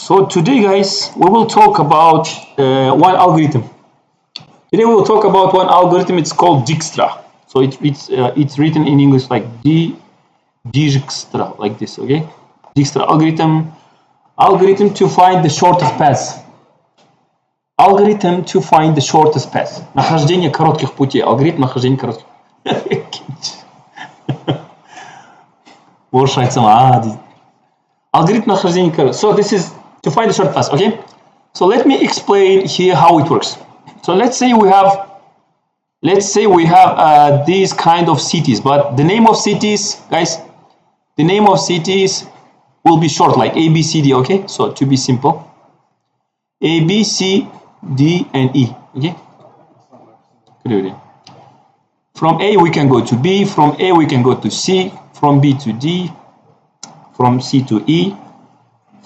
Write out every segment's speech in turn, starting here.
So today, guys, we will talk about one algorithm. Today we will talk about one algorithm. It's called Dijkstra. So it's written in English like Dijkstra, like this. Okay, Dijkstra algorithm to find the shortest path. Algorithm to find the shortest path. Нахождение коротких путей. Алгоритм нахождения коротких. Орысша айтсам дейді. Algorithm нахождения коротких. So this is to find the short path. Okay. So let me explain here how it works. So let's say we have these kind of cities, but the name of cities, guys, the name of cities will be short, like A, B, C, D. Okay. So to be simple, A, B, C, D, and E. Okay. From A we can go to B. From A we can go to C. From B to D. From C to E.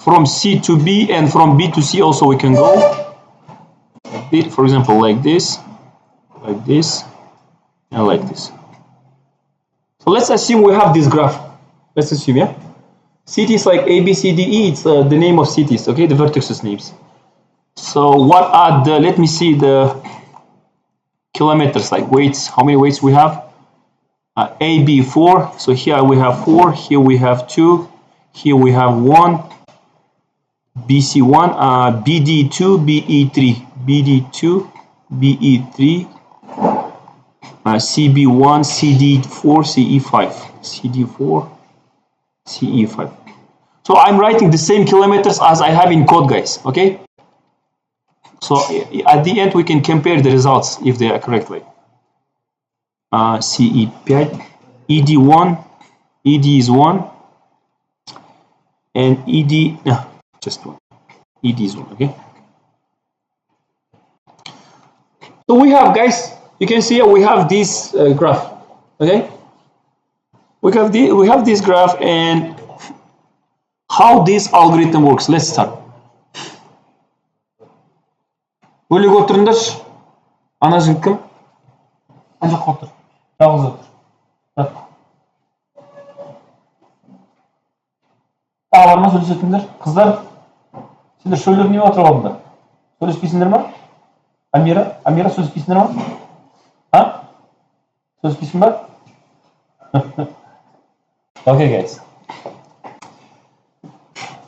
From C to B, and from B to C also we can go. For example, like this, and like this. So let's assume we have this graph. Let's assume, yeah, cities like A, B, C, D, E. It's the name of cities. Okay, the vertices names. So what are the? Let me see the kilometers, like weights. How many weights we have? A, B, 4. So here we have 4. Here we have 2. Here we have 1. BC1, BD2, BE3, BD2, BE3, CB1, CD4, CE5, CD4, CE5. So I'm writing the same kilometers as I have in code, guys. Okay. So at the end we can compare the results if they are correctly. CE5, ED1, ED is 1, and ED. Just one. ED is one. Okay. So we have, guys, you can see we have this graph. Okay. We have this graph, and how this algorithm works. Let's start. Бөлек отырыңдаршы. Ана жігіт кім? Ана жаққа отыр. Жалғыз отыр. Тағы бар ма сөйлесетіндер? Қыздар? Сендер шөлдеп не отырып алдыңдар? Сөйлеспейсіңдер ма? Амира сөйлеспейсіңдер ма? Сөйлеспейсің ба? Okay, guys.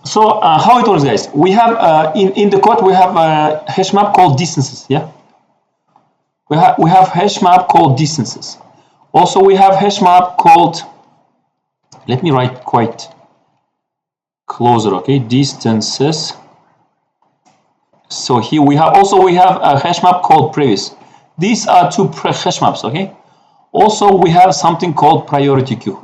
So how it works, guys? We have in the code we have a hash map called distances. Yeah, we have hash map called distances. Also, we have hash map called. Let me write quite closer. Okay, distances. So here we have a hash map called previous. These are two hash maps. Okay. Also, we have something called priority queue.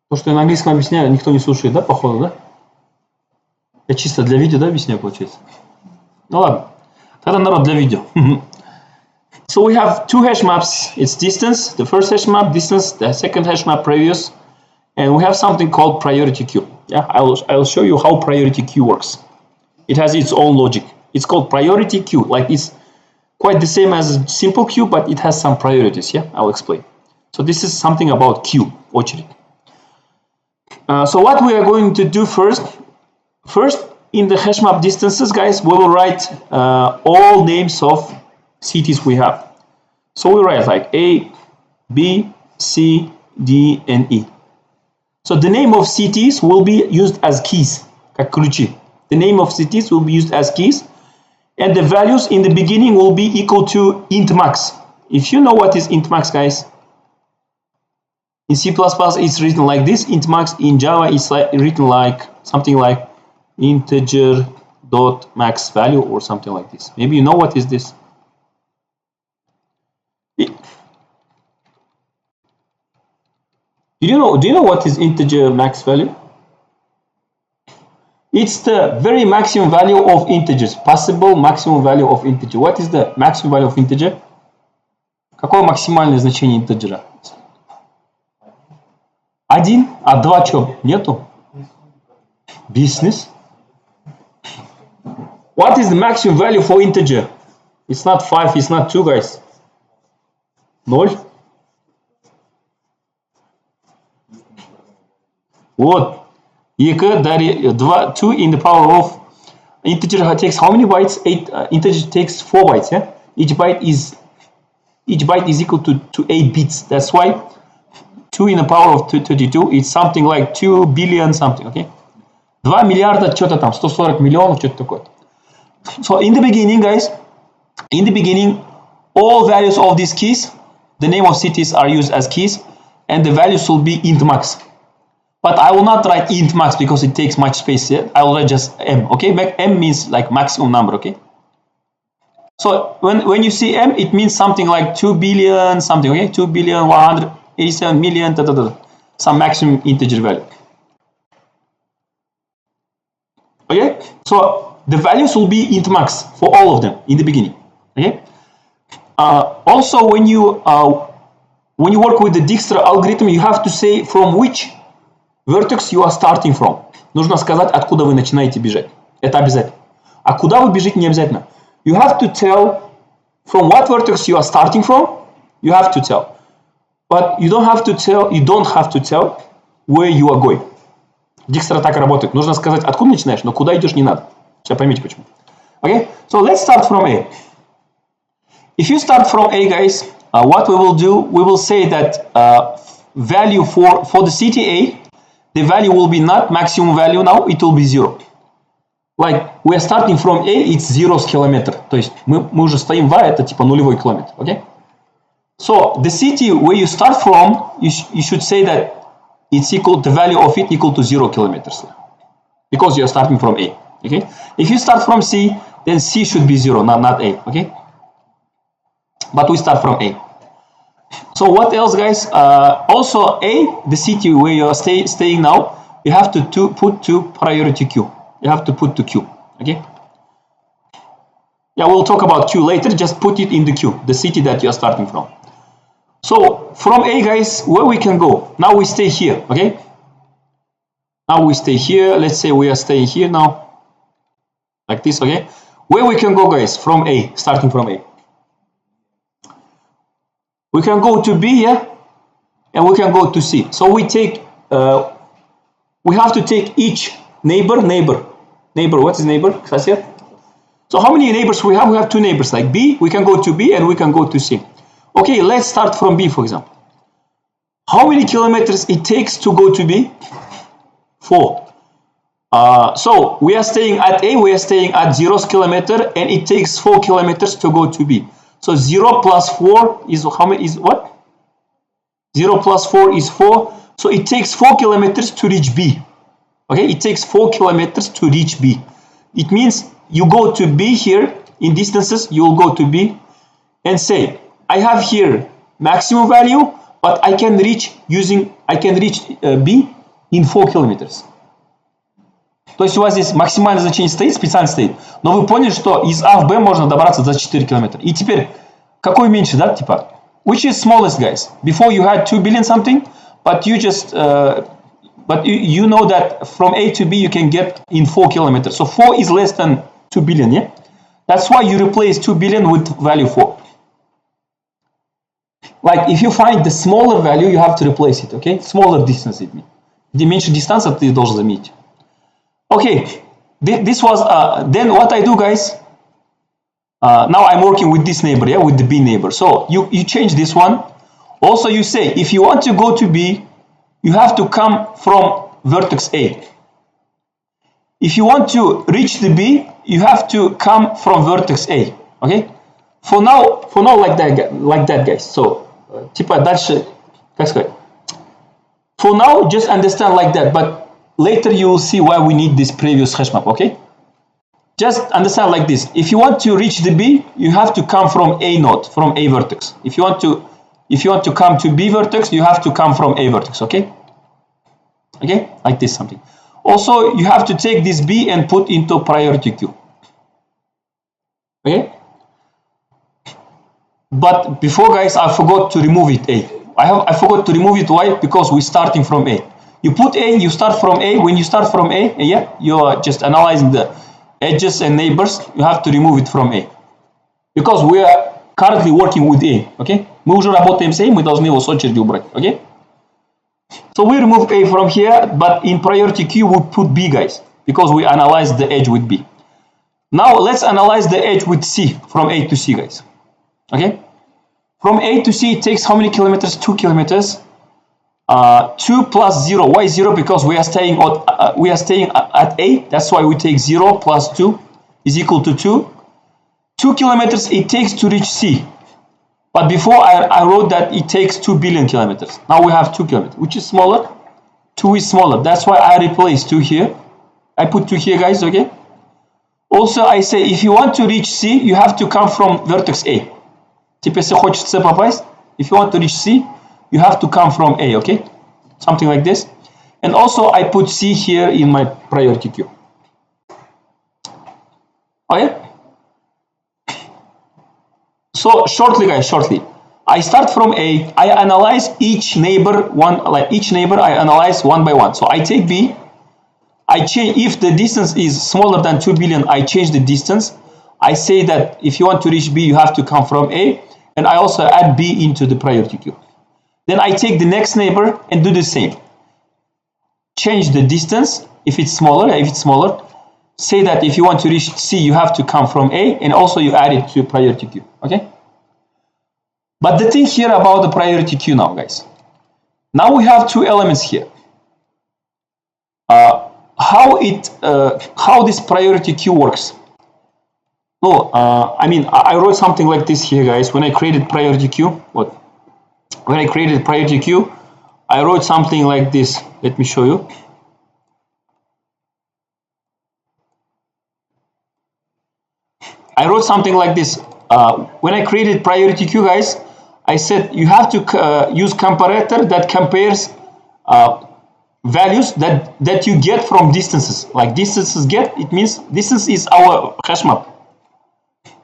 То, что я на английском объясняю, никто не слушает, да, походу, да? Я чисто для видео, да, объясняю, получается? Ну ладно, тогда народ для видео. So we have two hash maps. It's distance, the first hash map, distance, the second hash map, previous, and we have something called priority queue. Yeah, I'll show you how priority queue works. It has its own logic. It's called priority queue. Like it's quite the same as a simple queue, but it has some priorities. Yeah, I'll explain. So this is something about queue, очередь. So what we are going to do first in the hash map distances, guys, we will write all names of cities we have. So we write like A, B, C, D, and E. So the name of cities will be used as keys, как ключи. The name of cities will be used as keys, and the values in the beginning will be equal to int max. If you know what is int max, guys, in C++ it's written like this. Int max in Java is written like something like integer dot max value or something like this. Maybe you know what is this. Do you know what is integer max value? It's the very maximum value of integers, possible maximum value of integer. What is the maximum value of integer? Какое максимальное значение интеджера? 1, а 2 что? Нету? Business. What is the maximum value for integer? It's not 5, it's not 2, guys. 0. Вот. 2 in the power of integer takes how many bytes? 8 integer takes 4 bytes, yeah? Each byte is equal to 8 bits. That's why 2 in the power of 32 is something like 2 billion something, okay? 2 миллиарда что-то там, 140 миллионов, что-то такое. So in the beginning, guys, all values of these keys, the name of cities are used as keys, and the values will be int max. But I will not write int max because it takes much space here. I will write just m, okay? M means like maximum number, okay? So when you see m, it means something like 2 billion something, okay? 2 billion 187 million, some maximum integer value. Okay? So the values will be int max for all of them in the beginning, okay? Also, when you work with the Dijkstra algorithm, you have to say from which vertex you are starting from. Нужно сказать, откуда вы начинаете бежать. Это обязательно. А куда вы бежите, не обязательно. You have to tell from what vertex you are starting from. You have to tell. But you don't have to tell where you are going. Dijkstra так работает. Нужно сказать, откуда начинаешь, но куда идешь не надо. Сейчас поймите почему. Okay? So let's start from A. If you start from A, guys, what we will do, we will say that value for the city A, the value will be not maximum value now, it will be 0. Like, we are starting from A, it's 0 kilometer. То есть мы уже стоим в А, это типа нулевой километр. Okay? So, the city where you start from, you should say that it's equal, the value of it equal to 0 kilometers. Because you are starting from A. Okay? If you start from C, then C should be 0, not A. Okay? But we start from A. So what else, guys? Also A, the city where you are staying now, you have to put to priority queue. You have to put to queue. Okay? Yeah, we'll talk about queue later. Just put it in the queue, the city that you are starting from. So from A, guys, where we can go? Now we stay here. Okay? Now we stay here. Let's say we are staying here now, like this. Okay? Where we can go, guys? From A, starting from A. We can go to B, yeah, and we can go to C. So we have to take each neighbor. What is neighbor? So how many neighbors we have? We have 2 neighbors. Like B, we can go to B and we can go to C. Okay, let's start from B, for example. How many kilometers it takes to go to B? 4. So we are staying at A, we are staying at 0 kilometer, and it takes 4 kilometers to go to B. So 0 plus 4 is how many? Is what? 0 plus 4 is 4. So it takes 4 kilometers to reach B. Okay, it takes 4 kilometers to reach B. It means you go to B here in distances. You will go to B and say, I have here maximum value, but I can reach B in 4 kilometers. То есть у вас здесь максимальное значение стоит, специально стоит, но вы поняли, что из А в Б можно добраться за 4 километра. И теперь, какой меньше, да, типа, which is smallest, guys? Before you had 2 billion something, but you just, but you know that from A to B you can get in 4 kilometers. So 4 is less than 2 billion, yeah? That's why you replace 2 billion with value 4. Like, if you find the smaller value, you have to replace it, okay? Smaller distance it means. Где меньше дистанция, ты должен заметить. Okay, this was, then what I do, guys, now I'm working with this neighbor, yeah, with the B neighbor. So you change this one. Also, you say, if you want to go to B, you have to come from vertex A. If you want to reach the B, you have to come from vertex A, okay? For now like that, guys. So, типа дальше, как сказать? For now, just understand like that, but later you will see why we need this previous hash map, okay? Just understand like this. If you want to reach the B, you have to come from A node, from A vertex. If you want to come to B vertex, you have to come from A vertex, okay? Okay? Like this something. Also, you have to take this B and put into priority queue. Okay? But before, guys, I forgot to remove it A. I forgot to remove it. Why? Because we're starting from A. You put A, you start from A. When you start from A, yeah, you are just analyzing the edges and neighbors. You have to remove it from A. Because we are currently working with A, okay? Мы уже работаем с A, мы должны его с очереди убрать, okay? So we remove A from here, but in priority queue we put B, guys, because we analyze the edge with B. Now let's analyze the edge with C, from A to C, guys. Okay? From A to C, it takes how many kilometers? 2 kilometers. 2 plus 0. Why 0? Because we are staying at A. That's why we take 0 plus 2 is equal to 2. 2 kilometers it takes to reach C. But before I wrote that it takes 2 billion kilometers. Now we have 2 kilometers. Which is smaller? 2 is smaller. That's why I replace 2 here. I put 2 here, guys, okay? Also, I say if you want to reach C, you have to come from vertex A. Теперь, если хочешь в C попасть, if you want to reach C, you have to come from A, okay? Something like this. And also, I put C here in my priority queue. Okay? So, shortly, guys, shortly. I start from A. I analyze each neighbor, I analyze one by one. So, I take B. I change, if the distance is smaller than 2 billion, I change the distance. I say that if you want to reach B, you have to come from A. And I also add B into the priority queue. Then I take the next neighbor and do the same. Change the distance if it's smaller. Say that if you want to reach C, you have to come from A, and also you add it to priority queue. Okay? But the thing here about the priority queue now, guys. Now we have two elements here. How this priority queue works. No, I wrote something like this here, guys. When I created priority queue, When I created priority queue, I wrote something like this. Let me show you. I wrote something like this. When I created priority queue, guys, I said you have to use comparator that compares values that you get from distances. Like distances get, it means distance is our hash map.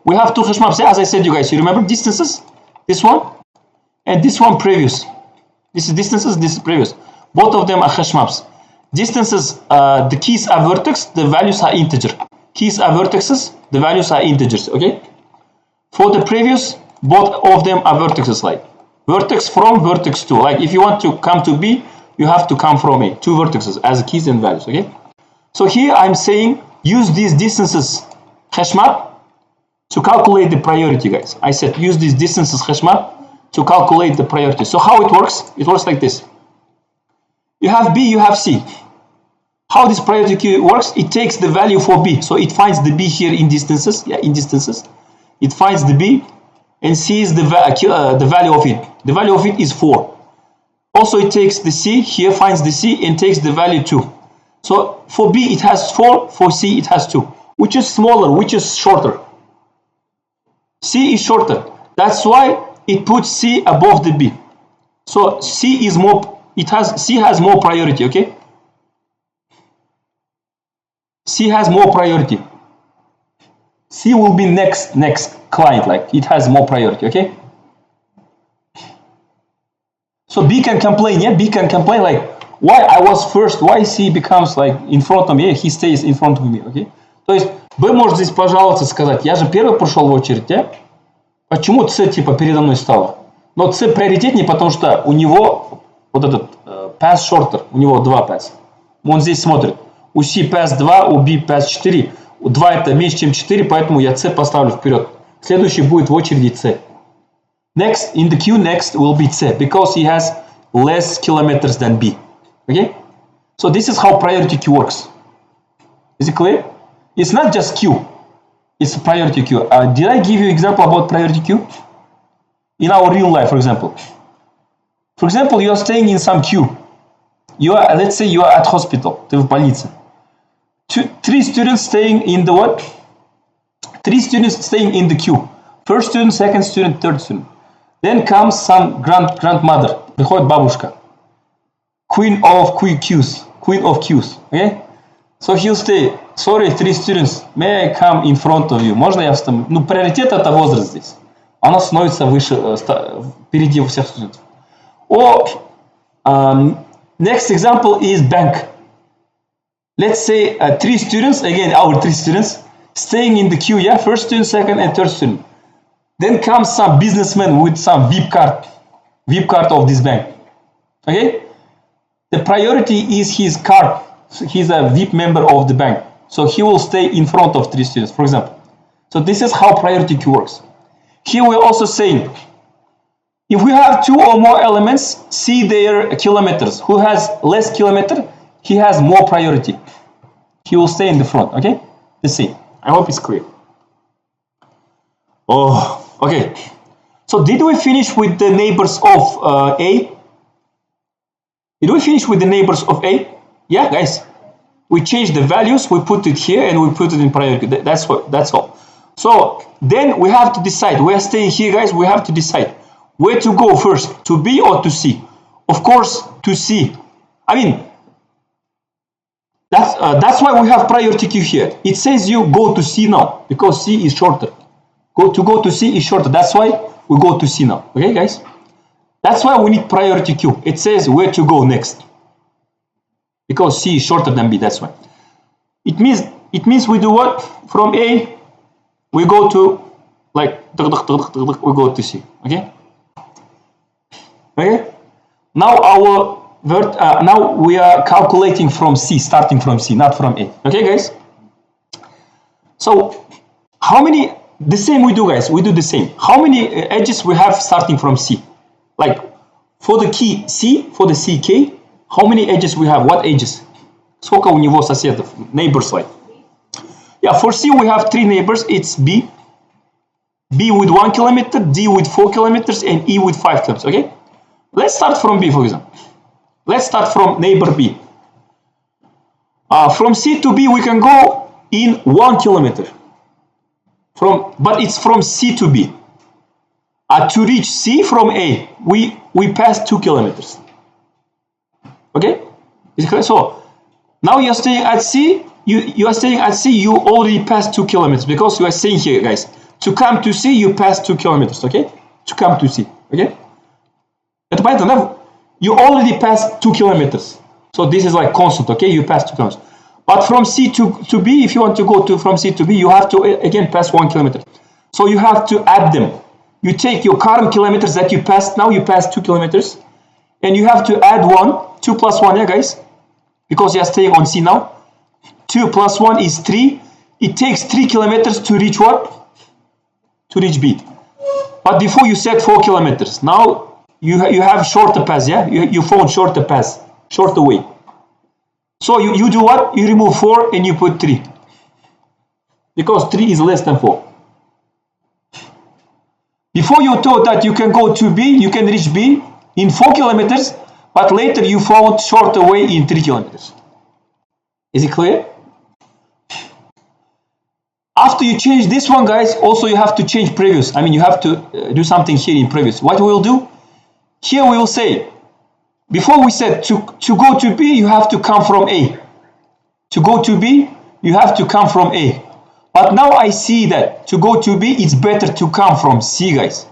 We have two hash maps, as I said, you guys. You remember distances? This one and this one previous. This is distances, this is previous. Both of them are hash maps. Distances, the keys are vertex, the values are integer. Keys are vertexes, the values are integers, okay? For the previous, both of them are vertexes, like vertex from, vertex to. Like if you want to come to B, you have to come from A. Two vertexes as keys and values, okay? So here I'm saying use these distances hash map to calculate the priority, guys. I said use these distances hash map to calculate the priority. So how it works? It works like this. You have B, you have C. How this priority queue works? It takes the value for B. So it finds the B here in distances. Yeah, in distances. It finds the B and sees the value of it. The value of it is 4. Also, it takes the C, here finds the C and takes the value 2. So for B, it has 4. For C, it has 2. Which is smaller, which is shorter? C is shorter. That's why it puts C above the B. So C is more, C has more priority, okay? C has more priority. C will be next client, like it has more priority, okay? So B can complain, yeah? B can complain like, why I was first, why C becomes like in front of me, he stays in front of me, okay? То есть B может здесь пожаловаться, сказать, я же первый прошел в очередь, yeah? Почему C типа передо мной стало? Но C приоритетнее, потому что у него вот этот pass shorter, у него 2 pass. Он здесь смотрит. У C pass 2, у B pass 4. У 2 это меньше, чем 4, поэтому я C поставлю вперед. Следующий будет в очереди C. Next, in the queue, next will be C, because he has less kilometers than B. Okay? So this is how priority queue works. Is it clear? It's not just queue. It's a priority queue. Did I give you example about priority queue? In our real life, for example. For example, you are staying in some queue. You are, let's say you are at hospital. Ты в больнице. 3 students staying in the what? 3 students staying in the queue. First student, second student, third student. Then comes some grandmother. Приходит бабушка. Queen of queues. Okay? So he'll stay. Sorry, 3 students. May I come in front of you? Можно я встану? Ну, приоритет это возраст здесь. Она становится выше, впереди у всех студентов. Or, next example is bank. Let's say 3 students, again our 3 students, staying in the queue, yeah? First student, second and third student. Then comes some businessman with some VIP card of this bank. Okay? the priority is his card. He's a VIP member of the bank, so he will stay in front of 3 students, for example. So this is how priority queue works. Here we're also saying, if we have 2 or more elements, see their kilometers. Who has less kilometer, he has more priority. He will stay in the front, okay? The same. I hope it's clear. Oh, okay. So did we finish with the neighbors of A? Did we finish with the neighbors of A? Yeah, guys. We changed the values, we put it here, and we put it in priority. That's all. So then we have to decide. We are staying here, guys. We have to decide where to go first, to B or to C. Of course, to C. I mean, that's why we have priority queue here. It says you go to C now because C is shorter. To go to C is shorter. That's why we go to C now. Okay, guys? That's why we need priority queue. It says where to go next. Because C is shorter than B, that's why. It means we do what? From A, we go to, like, we go to C. Okay? Okay? Now now we are calculating from C, starting from C, not from A. Okay, guys? So how many, the same we do, guys, we do the same. How many edges we have starting from C? Like for the key C, for the CK, how many edges we have? What edges? Сколько у него соседов? Neighbors like. Yeah, for C we have 3 neighbors. It's B. B with 1 kilometer, D with 4 kilometers, and E with 5 kilometers. Okay? Let's start from B, for example. Let's start from neighbor B. From C to B we can go in 1 kilometer. But it's from C to B. To reach C from A, we pass 2 kilometers. Okay? Is it clear? So now you're staying at C. You are staying at C. You already passed 2 kilometers because you are staying here, guys. To come to C, you pass 2 kilometers. Okay? To come to C. Okay? Это понятно? You already passed 2 kilometers. So this is like constant. Okay? You pass 2 kilometers. But from C to B, if you want to go from C to B, you have to again pass 1 kilometer. So you have to add them. You take your current kilometers that you passed. Now you passed 2 kilometers. And you have to add 1. 2 plus 1, yeah, guys? Because you are staying on C now. 2 plus 1 is 3. It takes 3 kilometers to reach what? To reach B. But before you said 4 kilometers. Now you have shorter pass, yeah? You found shorter pass, shorter way. So you do what? You remove 4 and you put 3. Because 3 is less than 4. Before you thought that you can go to B, you can reach B in 4 kilometers, but later you found shorter way in 3 kilometers. Is it clear? After you change this one, guys, also you have to change previous. I mean, you have to do something here in previous. What we will do? Here we will say, before we said to go to B, you have to come from A. To go to B, you have to come from A. But now I see that to go to B, it's better to come from C, guys.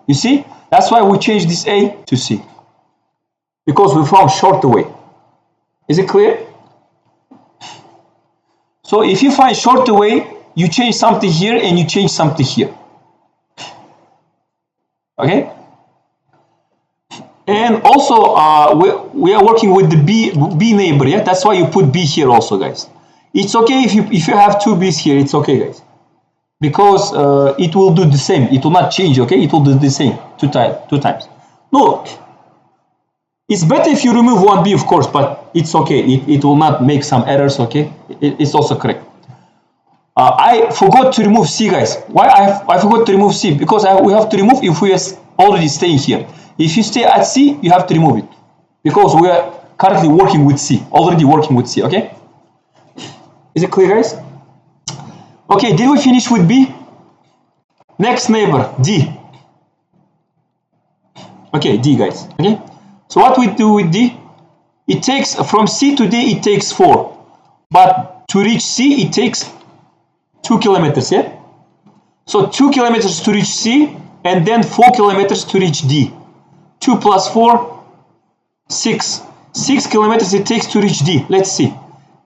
You see? That's why we changed this A to C. Because we found shorter way. Is it clear? So if you find shorter way, you change something here and you change something here. Okay? And also, we are working with the B neighbor, yeah? That's why you put B here also, guys. It's okay if you have 2 B's here, it's okay, guys. Because it will do the same. It will not change, okay? It will do the same two times. No, it's better if you remove 1 B, of course, but it's okay. It will not make some errors, okay? It's also correct. I forgot to remove C, guys. Why I forgot to remove C? Because we have to remove if we are already staying here. If you stay at C, you have to remove it. Because we are currently working with C, already working with C, okay? Is it clear, guys? Okay, did we finish with B? Next neighbor, D. Okay, D, guys. Okay. So what we do with D? It takes from C to D. It takes 4, but to reach C, it takes 2 kilometers. Yeah. So 2 kilometers to reach C, and then 4 kilometers to reach D. 2 plus 4, 6. 6 kilometers it takes to reach D. Let's see.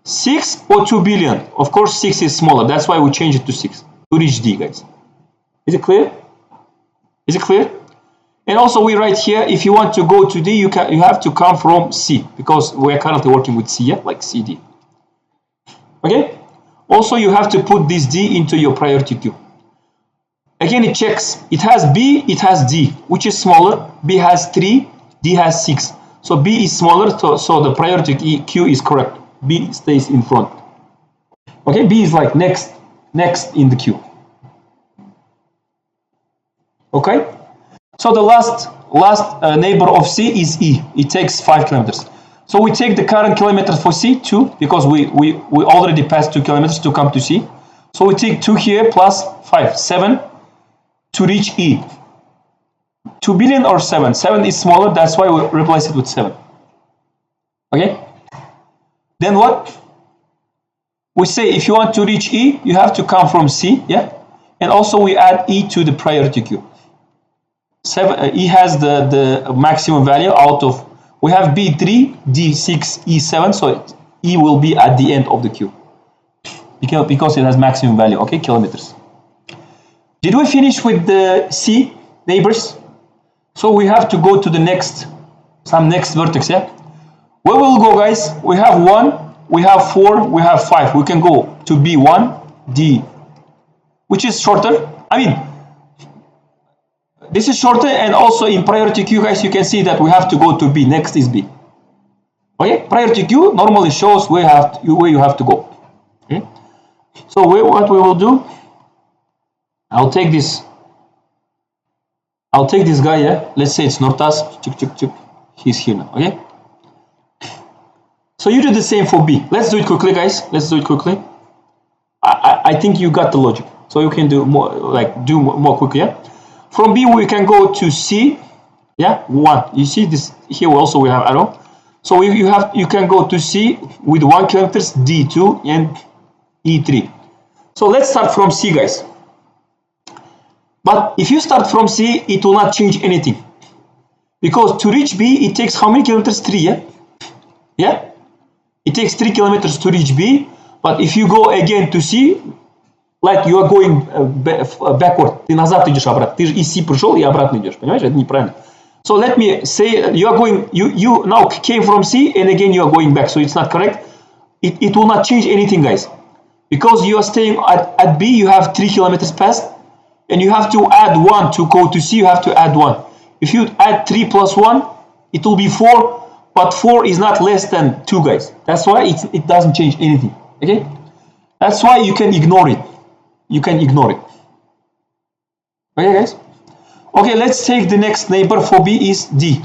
6 or 2 billion? Of course, 6 is smaller. That's why we change it to 6 to reach D, guys. Is it clear? Is it clear? And also we write here, if you want to go to D, you have to come from C, because we are currently working with C, yeah? Like CD. Okay? Also you have to put this D into your priority queue. Again, it checks. It has B, it has D. Which is smaller? B has 3, D has 6. So B is smaller, so the priority queue is correct. B stays in front. Okay, B is like next in the queue. Okay? So the last neighbor of C is E. It takes 5 kilometers. So we take the current kilometers for C, 2, because we already passed 2 kilometers to come to C. So we take 2 here plus 5, 7 to reach E. 2 billion or 7? 7 is smaller, that's why we replace it with 7. Okay? Then what? We say if you want to reach E, you have to come from C, yeah? And also we add E to the priority queue. E has the maximum value out of, we have B3, D6, E7, so E will be at the end of the queue because it has maximum value, okay, kilometers. Did we finish with the C neighbors? So we have to go to the next vertex, yeah? Where will we go, guys? We have 1, we have 4, we have 5. We can go to B1, D, which is shorter. I mean, this is shorter, and also in priority queue, guys, you can see that we have to go to B. Next is B. Okay, priority queue normally shows where you have to go. Okay, so what we will do? I'll take this guy. Yeah, let's say it's Nortas. He's here now. Okay. So you do the same for B. Let's do it quickly, guys. Let's do it quickly. I think you got the logic, so you can do more quickly. Yeah. From B we can go to C, yeah, 1. You see this here also we have arrow. So you can go to C with 1 kilometers, D2 and E3. So let's start from C, guys. But if you start from C, it will not change anything, because to reach B it takes how many kilometers? 3, yeah? Yeah? It takes 3 kilometers to reach B, but if you go again to C, like you are going backward, ты назад идешь обратно, ты же из C пришел и обратно идешь, понимаешь? Это неправильно. So let me say you are going, you now came from C and again you are going back, so it's not correct. It will not change anything, guys, because you are staying at B. You have 3 kilometers past, and you have to add 1 to go to C. You have to add 1. If you add 3 plus 1, it will be 4, but 4 is not less than 2, guys. That's why it doesn't change anything. Okay, that's why you can ignore it. You can ignore it. Okay, guys? Okay, let's take the next neighbor for B is D.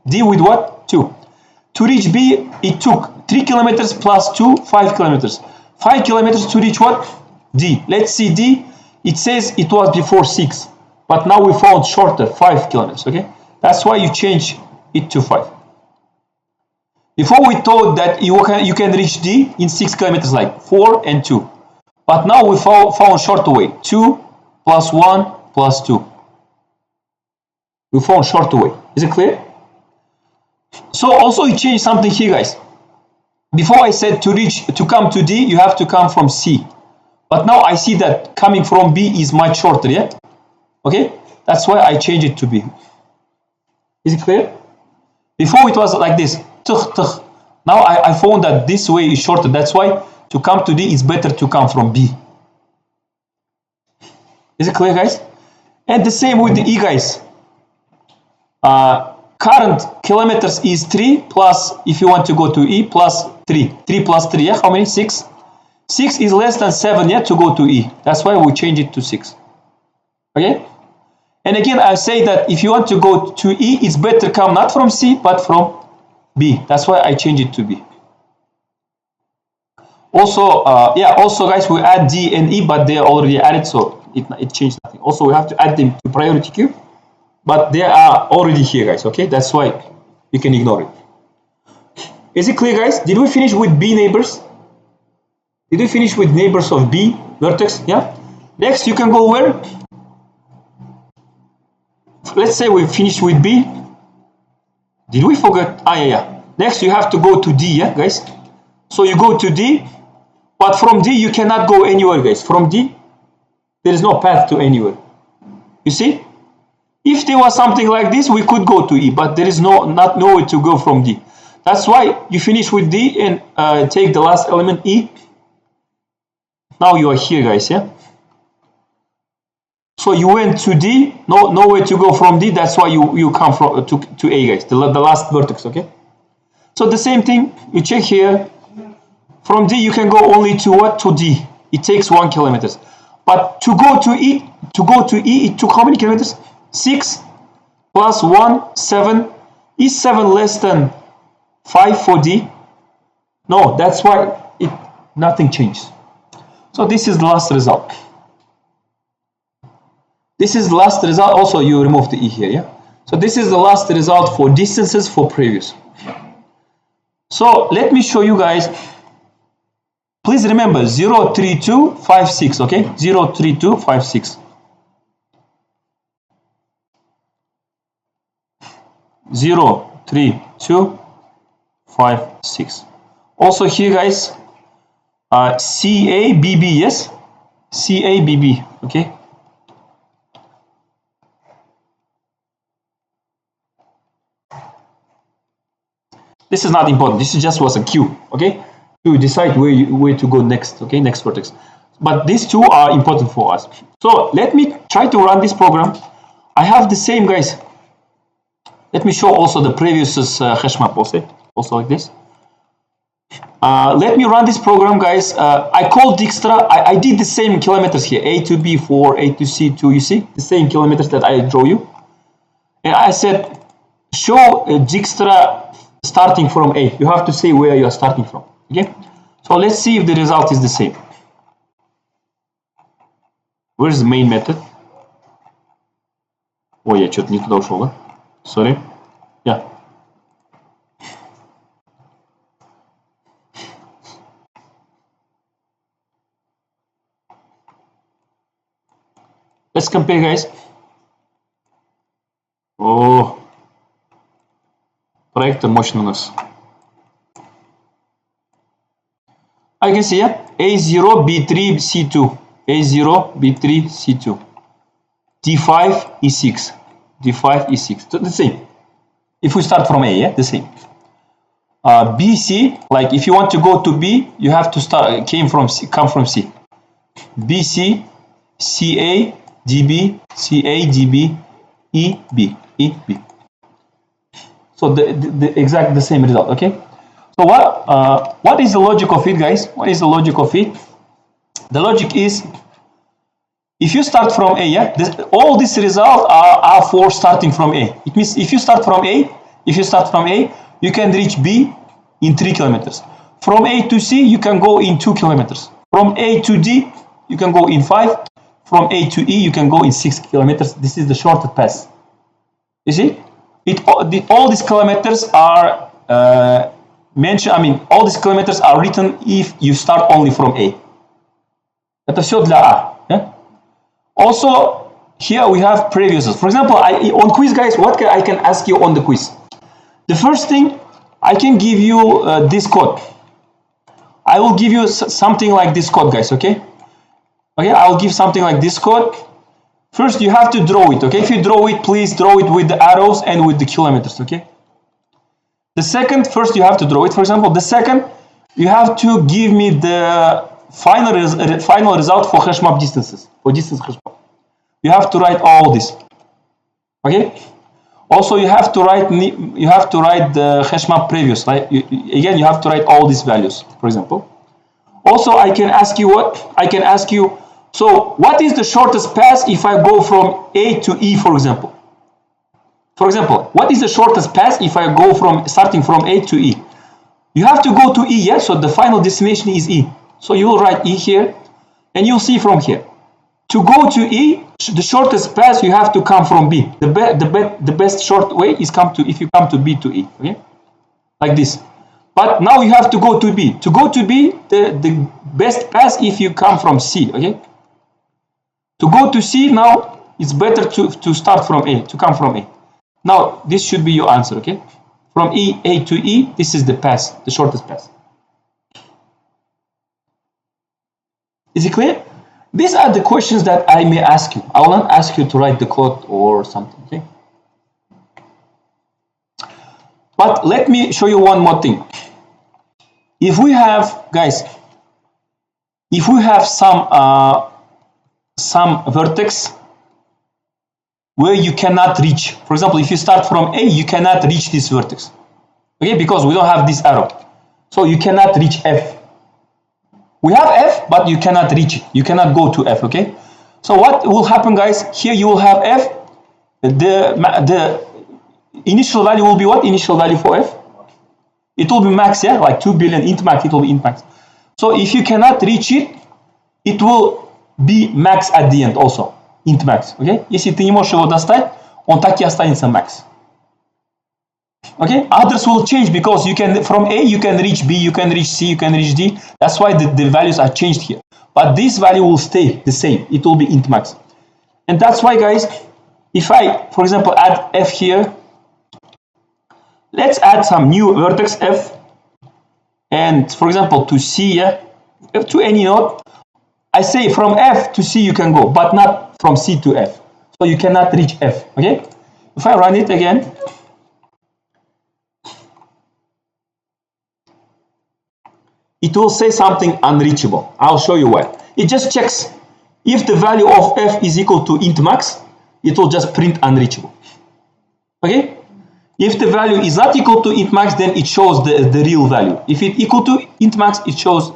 D with what? 2. To reach B, it took 3 kilometers plus 2, 5 kilometers. 5 kilometers to reach what? D. Let's see D. It says it was before 6, but now we found shorter, 5 kilometers, okay? That's why you change it to 5. Before we thought that you can reach D in 6 kilometers, like 4 and 2. But now we found shorter way, 2 plus 1 plus 2. We found shorter way. Is it clear? So also you change something here, guys. Before I said to come to D, you have to come from C. But now I see that coming from B is much shorter, yeah? Okay? That's why I change it to B. Is it clear? Before it was like this. Now I found that this way is shorter. That's why to come to D is better to come from B. Is it clear, guys? And the same with the E, guys. Current kilometers is 3 plus, if you want to go to E, plus 3. 3 plus 3, yeah? How many? 6. 6 is less than 7, yeah, to go to E. That's why we change it to 6. Okay? And again, I say that if you want to go to E, it's better come not from C, but from B. That's why I change it to B. Also, also, guys, we add D and E, but they are already added, so it changed nothing. Also, we have to add them to priority queue, but they are already here, guys, okay? That's why you can ignore it. Is it clear, guys? Did we finish with B neighbors? Did we finish with neighbors of B vertex? Yeah. Next, you can go where? Let's say we finished with B. Did we forget? Yeah. Next, you have to go to D, yeah, guys? So you go to D, but from D, you cannot go anywhere, guys. From D, there is no path to anywhere. You see? If there was something like this, we could go to E, but there is not nowhere to go from D. That's why you finish with D and take the last element E. Now you are here, guys, yeah? So you went to D, nowhere to go from D, that's why you come from to A, guys, the last vertex, okay? So the same thing, you check here, from D you can go only to what? To D. It takes 1 kilometer. But to go to E, it took how many kilometers? 6 plus 1, 7. Is 7 less than 5 for D? No, that's why nothing changes. So this is the last result. This is the last result. Also, you remove the E here, yeah? So this is the last result for distances for previous. So let me show you guys. Please remember 03256, okay? 03256. 03256. Also here, guys, CABB, yes? CABB, okay? This is not important. This is just was a cue, okay? To decide where to go next, okay? Next vertex. But these two are important for us. So let me try to run this program. I have the same, guys. Let me show also the previous hash map also like this. Let me run this program, guys. I called Dijkstra. I did the same kilometers here, A to B4, A to C2, you see? The same kilometers that I draw you. And I said, show Dijkstra starting from A. You have to say where you are starting from, okay? So let's see if the result is the same. Where's the main method? Ой, я что-то не туда ушел, да? Sorry. Yeah. Let's compare, guys. О, проектор мощный у нас. I can see, yeah, A0, B3, C2. A0, B3, C2. D5, E6. D5, E6. So the same. If we start from A, yeah, the same. BC, like if you want to go to B, you have to come from C. BC, CA, DB, CA, DB, EB, EB. So the same result, okay? So what is the logic of it, guys? What is the logic of it? The logic is, if you start from A, yeah, all these results are for starting from A. It means if you start from A, you can reach B in 3 kilometers. From A to C, you can go in 2 kilometers. From A to D, you can go in 5. From A to E, you can go in 6 kilometers. This is the shortest path. You see? All these kilometers are mentioned. I mean, all these kilometers are written if you start only from A. Это все для A. Yeah? Also, here we have previous. For example, on quiz, guys, what I can ask you on the quiz? The first thing, I can give you this code. I will give you something like this code, guys, okay? Okay, I will give something like this code. First, you have to draw it, okay? If you draw it, please draw it with the arrows and with the kilometers, okay? The second, first you have to draw it. For example, the second, you have to give me the final result for hash map distances, for distance hash map. You have to write all this, okay? Also, you have to write the hash map previous, right? Again, you have to write all these values, for example. Also, I can ask you what? I can ask you, so what is the shortest path if I go from A to E, for example? For example, what is the shortest path if I go starting from A to E? You have to go to E, yeah? So the final destination is E. So you will write E here, and you'll see from here. To go to E, the shortest path, you have to come from B. The best short way is if you come to B to E, okay? Like this. But now you have to go to B. To go to B, the best path if you come from C, okay? To go to C, now it's better to start from A, to come from A. Now, this should be your answer, okay? From A to E, this is the path, the shortest path. Is it clear? These are the questions that I may ask you. I will not ask you to write the code or something, okay? But let me show you one more thing. If we have, guys, if we have some vertex where you cannot reach, for example, if you start from A, you cannot reach this vertex, okay, because we don't have this arrow. So you cannot reach F. We have F, but you cannot reach it. You cannot go to F, okay? So what will happen, guys? Here you will have F. The initial value will be what? Initial value for F? It will be max, yeah? Like 2 billion int max, it will be int max. So if you cannot reach it, it will be max at the end also. Int max, okay? Если ты не можешь его достать, он так и останется max. Okay, others will change because you can, from A you can reach B, you can reach C, you can reach D. That's why the values are changed here. But this value will stay the same. It will be int max. And that's why, guys, if I, for example, add F here, let's add some new vertex F, and for example to C, yeah, to any node, I say from F to C you can go, but not from C to F. So you cannot reach F, okay? If I run it again, it will say something unreachable. I'll show you why. It just checks if the value of F is equal to int max, it will just print unreachable. Okay? If the value is not equal to int max, then it shows the real value. If it equal to int max, it shows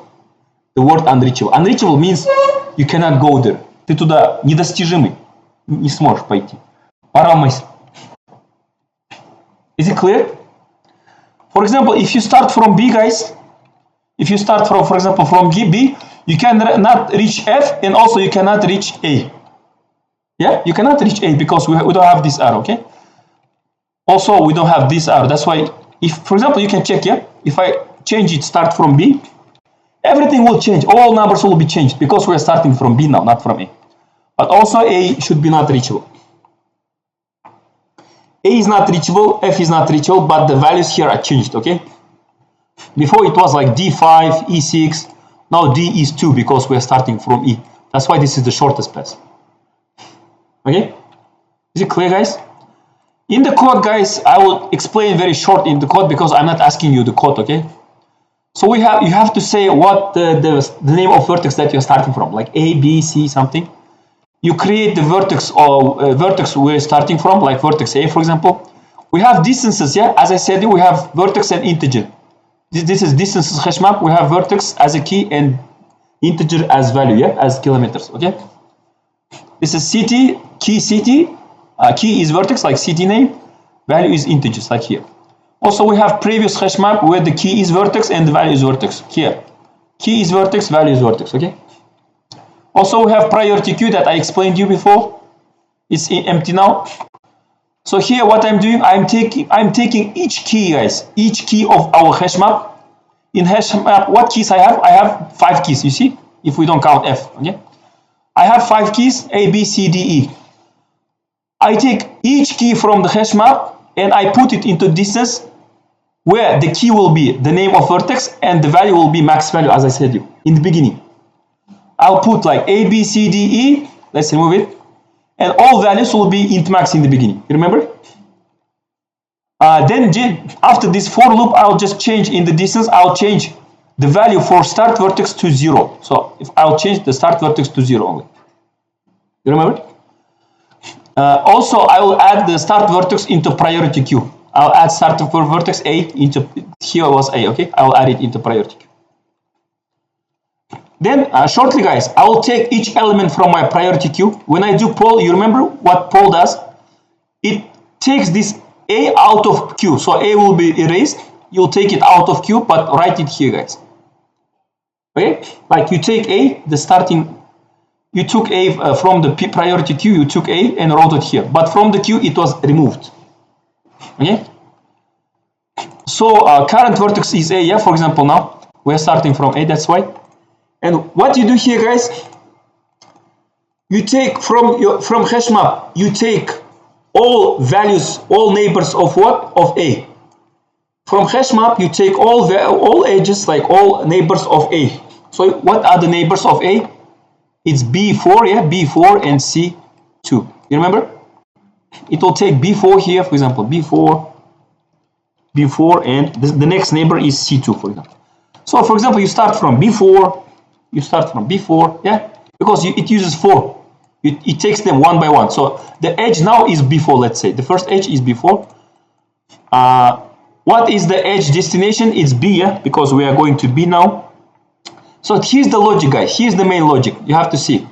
the word unreachable. Unreachable means you cannot go there. Ты туда недостижимый, не сможешь пойти. Пора мысль. Is it clear? For example, if you start from B, guys, if you start from, for example, from B, you cannot reach F, and also you cannot reach A. Yeah, you cannot reach A because we don't have this arrow, okay? Also, we don't have this arrow. That's why, if, for example, you can check, yeah? If I change it, start from B, everything will change. All numbers will be changed because we're starting from B now, not from A. But also, A should be not reachable. A is not reachable, F is not reachable, but the values here are changed, okay? Before it was like D5, E6, now D is 2 because we are starting from E. That's why this is the shortest path. Okay? Is it clear, guys? In the code, guys, I will explain very short in the code because I'm not asking you the code, okay? So you have to say what the name of vertex that you're starting from, like A, B, C, something. You create the vertex or vertex we're starting from, like vertex A, for example. We have distances, yeah? As I said, we have vertex and integer. This is distances hash map. We have vertex as a key and integer as value, yeah, as kilometers, okay? This is city, key city. Key is vertex, like city name. Value is integers, like here. Also, we have previous hash map where the key is vertex and the value is vertex. Here, key is vertex, value is vertex, okay? Also, we have priority queue that I explained to you before. It's empty now. So here, what I'm doing, I'm taking each key, guys, each key of our hash map. In hash map, what keys I have? I have 5 keys. You see, if we don't count F, okay? I have 5 keys: A, B, C, D, E. I take each key from the hash map and I put it into distance where the key will be the name of vertex and the value will be max value, as I said you in the beginning. I'll put like A, B, C, D, E. Let's remove it. And all values will be int max in the beginning. You remember? Then after this for loop, I'll just change in the distance. I'll change the value for start vertex to 0. So if I'll change the start vertex to 0 only. You remember? Also, I will add the start vertex into priority queue. I'll add start for vertex A into, here was A, okay? I will add it into priority queue. Then shortly, guys, I will take each element from my priority queue. When I do poll, you remember what poll does? It takes this A out of queue. So A will be erased. You'll take it out of queue, but write it here, guys. Okay? Like you take A, the starting, you took A from the priority queue, you took A and wrote it here. But from the queue, it was removed. Okay? So current vertex is A, yeah, for example, now. We're starting from A, that's why. And what you do here, guys, you take from hash map, you take all values, all neighbors of what? Of A. From hash map, you take all edges, like all neighbors of A. So what are the neighbors of A? it's B4, yeah, B4 and C2. You remember? It will take B4 here, for example, B4, and the next neighbor is C2, for example. So, for example, you start from B4, yeah, because it uses 4. It takes them one by one. So the edge now is B4, let's say. The first edge is B4. What is the edge destination? It's B, yeah, because we are going to B now. So here's the logic, guys. Here's the main logic. You have to see.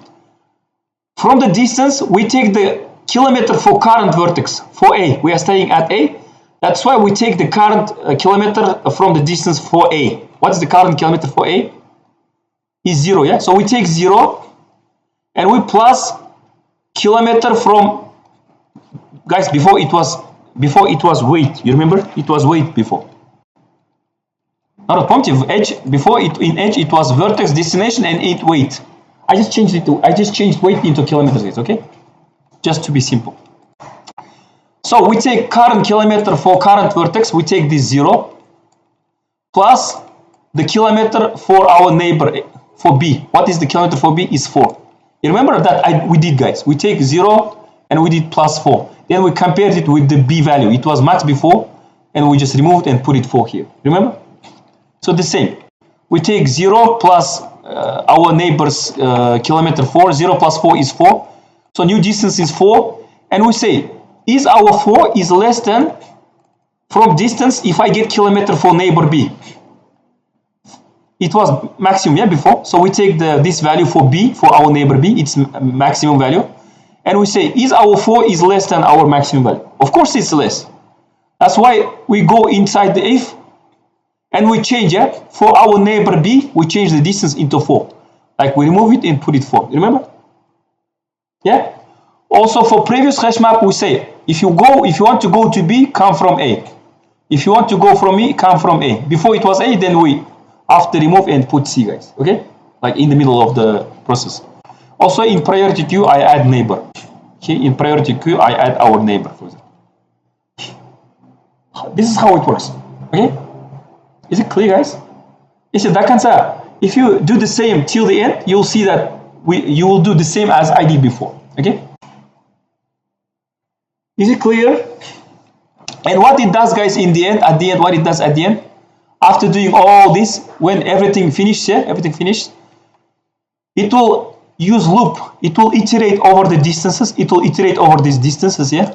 From the distance, we take the kilometer for current vertex for A. We are staying at A. That's why we take the current kilometer from the distance for A. What is the current kilometer for A? Is 0, yeah? So we take 0 and we plus kilometer from, guys, before it was weight. You remember? It was weight before. Edge, before in edge it was vertex, destination, and weight. I just changed weight into kilometers, okay? Just to be simple. So we take current kilometer for current vertex, we take this 0 plus the kilometer for our neighbor for B. What is the kilometer for B? Is 4. You remember that we did, guys. We take 0 and we did plus 4. Then we compared it with the B value. It was max before and we just removed and put it 4 here. Remember? So the same. We take 0 plus our neighbor's kilometer 4. 0 plus 4 is 4. So new distance is 4. And we say, is our 4 is less than from distance if I get kilometer for neighbor B? It was maximum, yeah, before. So we take this value for B, for our neighbor B. It's maximum value. And we say, is our 4 is less than our maximum value? Of course it's less. That's why we go inside the if. And we change, yeah, for our neighbor B, we change the distance into 4. Like we remove it and put it 4. Remember? Yeah. Also for previous hash map, we say, if you want to go to B, come from A. If you want to go from E, come from A. Before it was A, then we after remove and put C, guys. Okay? Like in the middle of the process. Also in priority queue, I add neighbor. Okay? In priority queue, I add our neighbor, for example. This is how it works. Okay? Is it clear, guys? If you do the same till the end, you'll see that you will do the same as I did before. Okay? Is it clear? And what it does, guys, in the end, what it does at the end, after doing all this, when everything finished, yeah, everything finished, it will use loop. It will iterate over the distances. It will iterate over these distances, yeah.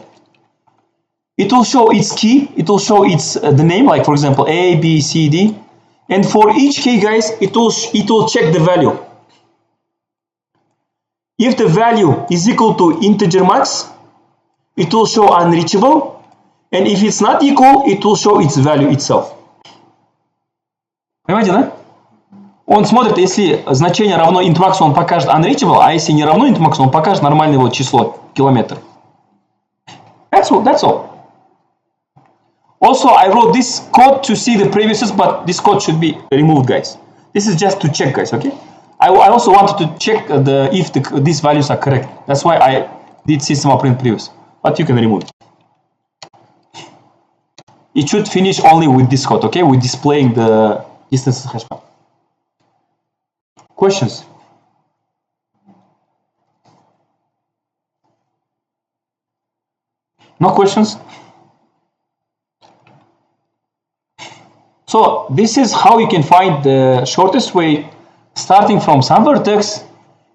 It will show its key. It will show its the name, like for example A, B, C, D, and for each key, guys, it will check the value. If the value is equal to integer max, it will show unreachable, and if it's not equal, it will show its value itself. Понимаете, да? Он смотрит, если значение равно int max, он покажет unreachable, а если не равно int max, он покажет нормальное вот число, километр. That's all. Also, I wrote this code to see the previews, but this code should be removed, guys. This is just to check, guys, okay? I also wanted to check if these values are correct. That's why I did system print previews, but you can remove it. It should finish only with this code, okay? With displaying the distance hash map. Questions? No questions? So this is how you can find the shortest way starting from some vertex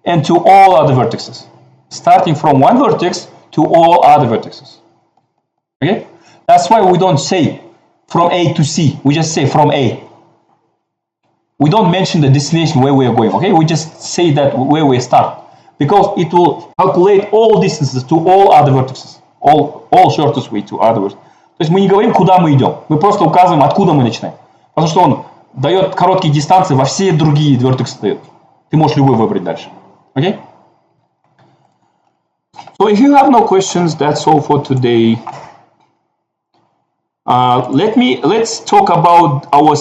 and to all other vertices. Starting from one vertex to all other vertices. Okay? That's why we don't say from A to C. We just say from A. We don't mention the destination where we are going. Okay? We just say that where we start. Because it will calculate all distances to all other vertices. All shortest way to other vertices. То есть мы не говорим, куда мы идем. Мы просто указываем, откуда мы начинаем. Потому что он дает короткие дистанции, во все другие вертексы дает. Ты можешь любой выбрать дальше. Okay? So if you have no questions, that's all for today. Let's talk about our